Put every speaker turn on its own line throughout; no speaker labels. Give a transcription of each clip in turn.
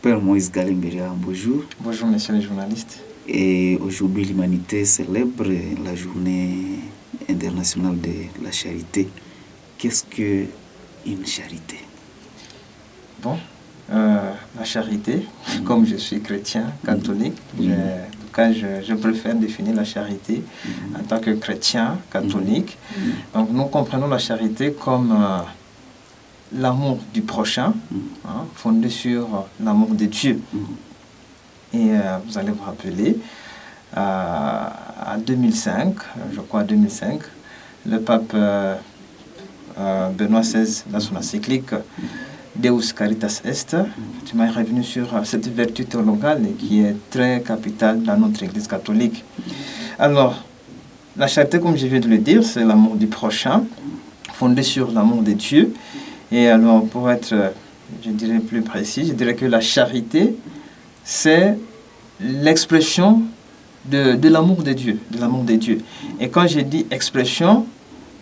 Père Moïse Galimberia, bonjour.
Bonjour, messieurs les journalistes.
Et aujourd'hui, l'humanité célèbre la journée internationale de la charité. Qu'est-ce qu'une charité?
Bon, la charité, comme je suis chrétien, catholique, je préfère définir la charité en tant que chrétien, catholique. Donc nous comprenons la charité comme l'amour du prochain, fondé sur l'amour de Dieu. Et vous allez vous rappeler, en 2005, je crois 2005, le pape Benoît XVI, dans son encyclique Deus Caritas Est, tu m'as revenu sur cette vertu théologale qui est très capitale dans notre Église catholique. Alors, la charité, comme je viens de le dire, c'est l'amour du prochain, fondé sur l'amour de Dieu. Et alors, pour être, je dirais, plus précis, je dirais que la charité, c'est l'expression de l'amour de Dieu, Et quand je dis expression,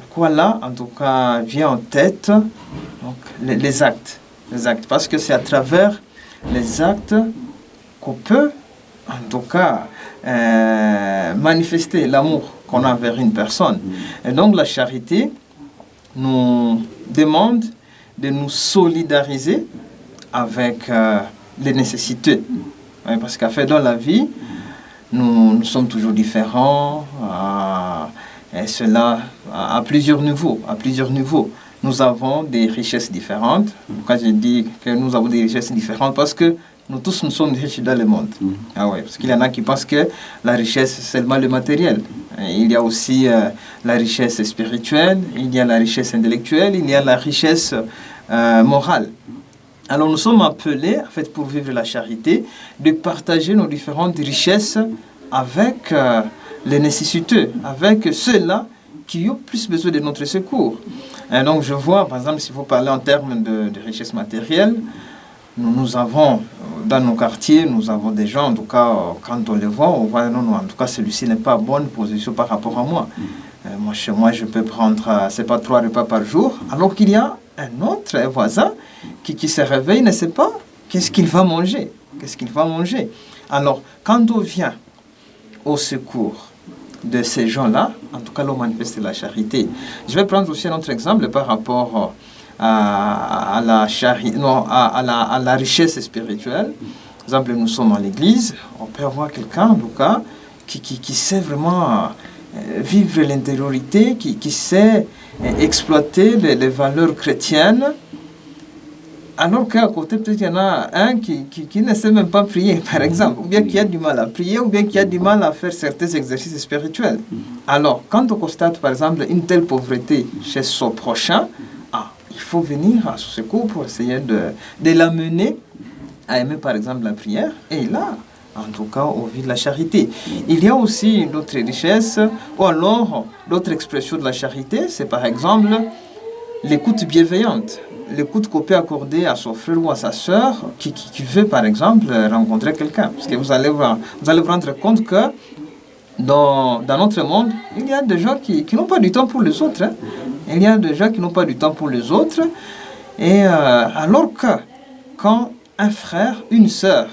quoi là, en tout cas, vient en tête donc, les actes. Parce que c'est à travers les actes qu'on peut, en tout cas, manifester l'amour qu'on a envers une personne. Et donc la charité nous demande de nous solidariser avec les nécessités. Parce qu'en fait, dans la vie, nous sommes toujours différents, et cela à plusieurs niveaux. Nous avons des richesses différentes. Quand je dis que nous avons des richesses différentes, parce que nous tous nous sommes riches dans le monde. Parce qu'il y en a qui pensent que la richesse, c'est seulement le matériel. Il y a aussi la richesse spirituelle, il y a la richesse intellectuelle, il y a la richesse morale. Alors nous sommes appelés, en fait, pour vivre la charité, de partager nos différentes richesses avec les nécessiteux, avec ceux-là qui ont plus besoin de notre secours. Et donc je vois, par exemple, si vous parlez en termes de richesse matérielle, nous avons, dans nos quartiers, nous avons des gens, en tout cas, quand on les voit, on voit, non, en tout cas, celui-ci n'est pas en bonne position par rapport à moi. Moi, chez moi, je peux prendre, c'est pas 3 repas par jour, alors qu'il y a un autre voisin qui se réveille, ne sait pas qu'est-ce qu'il va manger. Alors, quand on vient au secours de ces gens-là, en tout cas, l'on manifeste la charité. Je vais prendre aussi un autre exemple par rapport à la richesse spirituelle. Par exemple, nous sommes à l'église, on peut avoir quelqu'un, en tout cas, qui sait vraiment vivre l'intériorité, qui sait exploiter les valeurs chrétiennes, alors qu'à côté, peut-être il y en a un qui ne sait même pas prier, par exemple, ou bien qui a du mal à prier, ou bien qui a du mal à faire certains exercices spirituels. Alors, quand on constate, par exemple, une telle pauvreté chez son prochain, il faut venir à son secours pour essayer de l'amener à aimer, par exemple, la prière, et là, en tout cas, on vit de la charité. Il y a aussi d'autres richesses, ou alors d'autres expressions de la charité, c'est par exemple l'écoute bienveillante. L'écoute qu'on peut accorder à son frère ou à sa sœur qui veut, par exemple, rencontrer quelqu'un. Parce que vous allez vous rendre compte que dans notre monde, il y a des gens qui n'ont pas du temps pour les autres. Il y a des gens qui n'ont pas du temps pour les autres. Et alors que quand un frère, une sœur,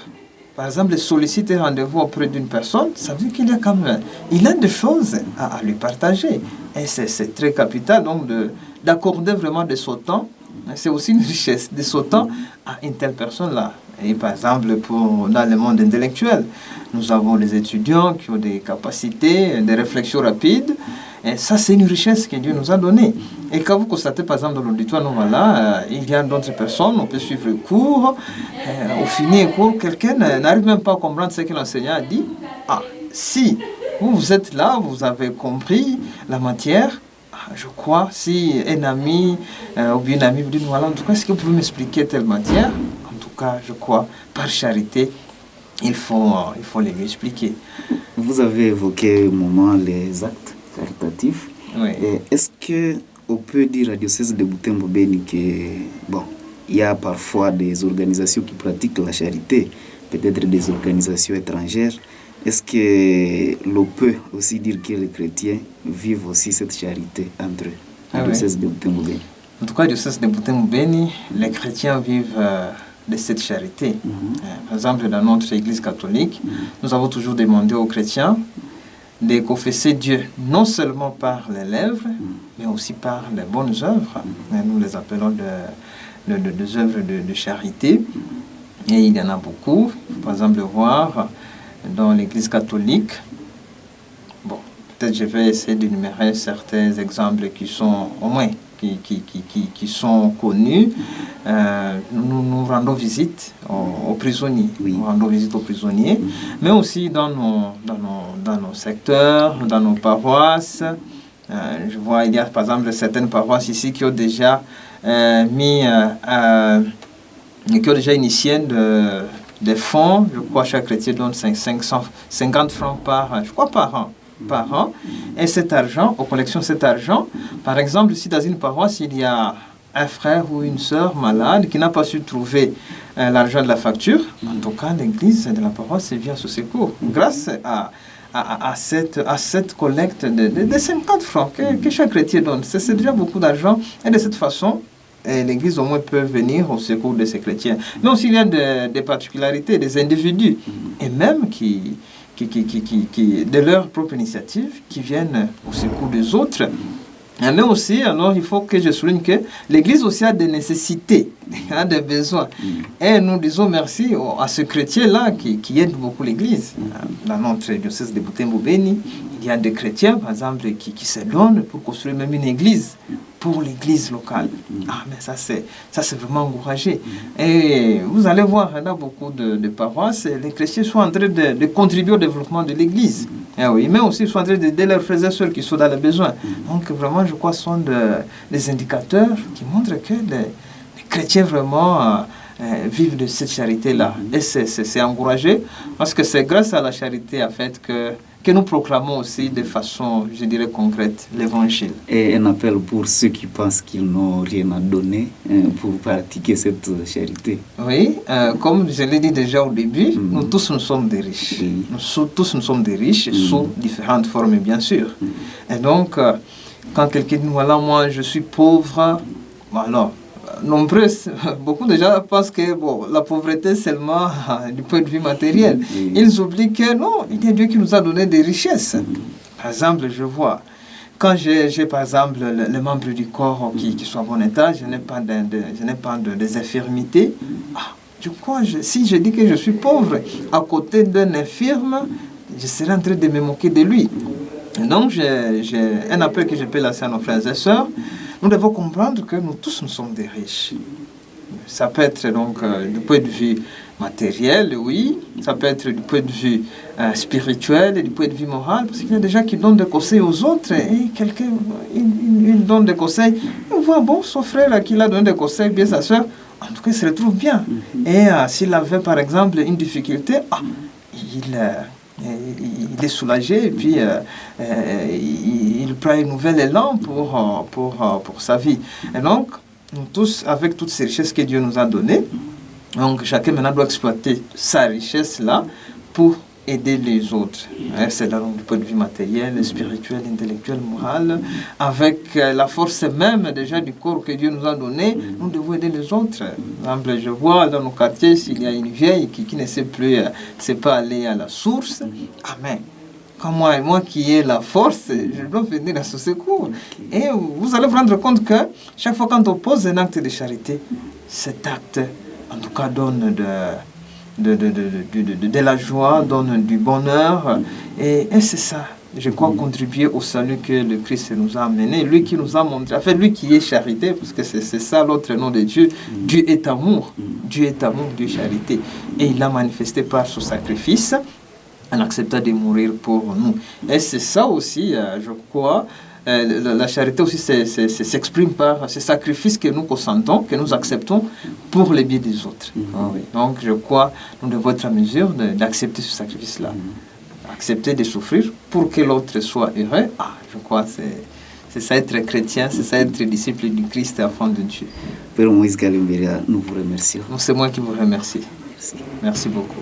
par exemple, sollicite un rendez-vous auprès d'une personne, ça veut dire qu'il y a quand même, il a des choses à lui partager. Et c'est très capital donc d'accorder vraiment de son temps. C'est aussi une richesse de son temps à une telle personne-là. Et par exemple, dans le monde intellectuel, nous avons les étudiants qui ont des capacités, des réflexions rapides. Et ça, c'est une richesse que Dieu nous a donnée. Et quand vous constatez, par exemple, dans l'auditoire, il y a d'autres personnes, on peut suivre le cours. Au finir du cours, quelqu'un n'arrive même pas à comprendre ce que l'enseignant a dit. Si vous êtes là, vous avez compris la matière, je crois, si un ami ou bien une amie vous dit, voilà, en tout cas, est-ce que vous pouvez m'expliquer telle matière? En tout cas, je crois, par charité, il faut les lui expliquer.
Vous avez évoqué au moment les actes caritatifs.
Oui.
Est-ce qu'on peut dire à diocèse de Butembo-Beni que, il y a parfois des organisations qui pratiquent la charité, peut-être des organisations étrangères. Est-ce que l'on peut aussi dire que les chrétiens vivent aussi cette charité entre eux, le diocèse de Butembo-Beni?
En tout cas, le diocèse de Butembo-Beni, les chrétiens vivent de cette charité. Par exemple, dans notre Église catholique, nous avons toujours demandé aux chrétiens de confesser Dieu, non seulement par les lèvres, mais aussi par les bonnes œuvres. Et nous les appelons des œuvres de charité. Et il y en a beaucoup. Par exemple, voir dans l'Église catholique, bon, peut-être je vais essayer d'énumérer certains exemples qui sont au moins qui sont connus. Nous rendons visite aux prisonniers. Nous rendons visite aux prisonniers, mais aussi dans nos secteurs, dans nos paroisses. Je vois, il y a par exemple certaines paroisses ici qui ont déjà initié des fonds. Je crois que chaque chrétien donne 550 francs par an. Et cet argent, aux collections, cet argent, par exemple, si dans une paroisse, il y a un frère ou une sœur malade qui n'a pas su trouver l'argent de la facture, en tout cas, l'église de la paroisse vient à ce secours. Grâce à cette collecte de 50 francs que chaque chrétien donne. C'est déjà beaucoup d'argent. Et de cette façon, l'église au moins peut venir au secours de ces chrétiens. Mais aussi, il y a des particularités, des individus, et même qui de leur propre initiative, qui viennent au secours des autres. Mais aussi, alors, il faut que je souligne que l'Église aussi a des nécessités, a des besoins. Et nous disons merci à ce chrétien-là qui aide beaucoup l'Église. Dans notre diocèse de Butembo-Beni, il y a des chrétiens, par exemple, qui se donnent pour construire même une église, pour l'église locale. Mais ça c'est vraiment encouragé. Et vous allez voir, dans beaucoup de paroisses, les chrétiens sont en train de contribuer au développement de l'église. Mais aussi ils sont en train d'aider leurs frères et sœurs qui sont dans le besoin. Donc vraiment, je crois, ce sont des indicateurs qui montrent que les chrétiens vraiment vivent de cette charité-là. Et c'est encouragé, parce que c'est grâce à la charité, en fait, que nous proclamons aussi de façon, je dirais, concrète, l'évangile.
Et un appel pour ceux qui pensent qu'ils n'ont rien à donner pour pratiquer cette charité.
Oui, comme je l'ai dit déjà au début, nous tous nous sommes des riches. Tous nous sommes des riches, sous différentes formes, bien sûr. Et donc, quand quelqu'un dit, voilà, moi je suis pauvre, alors, beaucoup de gens pensent que la pauvreté seulement du point de vue matériel. Ils oublient que non, il y a Dieu qui nous a donné des richesses. Par exemple, je vois, quand j'ai par exemple les membres du corps qui sont en bon état, je n'ai pas des infirmités. Je crois, si je dis que je suis pauvre à côté d'un infirme, je serai en train de me moquer de lui. Donc, j'ai un appel que je peux lancer à nos frères et sœurs. Nous devons comprendre que nous tous, nous sommes des riches. Ça peut être donc du point de vue matériel, oui. Ça peut être du point de vue spirituel et du point de vue moral. Parce qu'il y a des gens qui donnent des conseils aux autres. Et quelqu'un, il donne des conseils. On voit, son frère à qui il a donné des conseils, bien sa soeur, en tout cas, il se retrouve bien. Et s'il avait, par exemple, une difficulté, il est soulagé et puis il prend un nouvel élan pour sa vie. Et donc, nous tous, avec toutes ces richesses que Dieu nous a données, donc chacun maintenant doit exploiter sa richesse-là pour aider les autres. C'est là donc du point de vue matériel, spirituel, intellectuel, moral. Avec la force même déjà du corps que Dieu nous a donné, nous devons aider les autres. Par exemple, je vois dans nos quartiers, s'il y a une vieille qui ne sait plus, sait pas aller à la source, amen. Quand moi qui ai la force, je dois venir à ce secours. Et vous allez vous rendre compte que chaque fois quand on pose un acte de charité, cet acte, en tout cas, donne de la joie, donne du bonheur. Et c'est ça, je crois, contribuer au salut que le Christ nous a amené. Lui qui nous a montré, en fait, lui qui est charité, parce que c'est ça l'autre nom de Dieu. Dieu est amour. Dieu est amour, Dieu est charité. Et il l'a manifesté par son sacrifice, en acceptant de mourir pour nous. Et c'est ça aussi, je crois, la charité aussi s'exprime par ce sacrifice que nous consentons, que nous acceptons pour le bien des autres. Donc je crois nous devons être en mesure d'accepter ce sacrifice-là. Accepter de souffrir pour que l'autre soit heureux. Je crois que c'est ça être chrétien, c'est ça être disciple du Christ et enfant de Dieu.
Père Moïse Kalemberia, nous vous remercions.
C'est moi qui vous remercie.
Merci.
Merci beaucoup.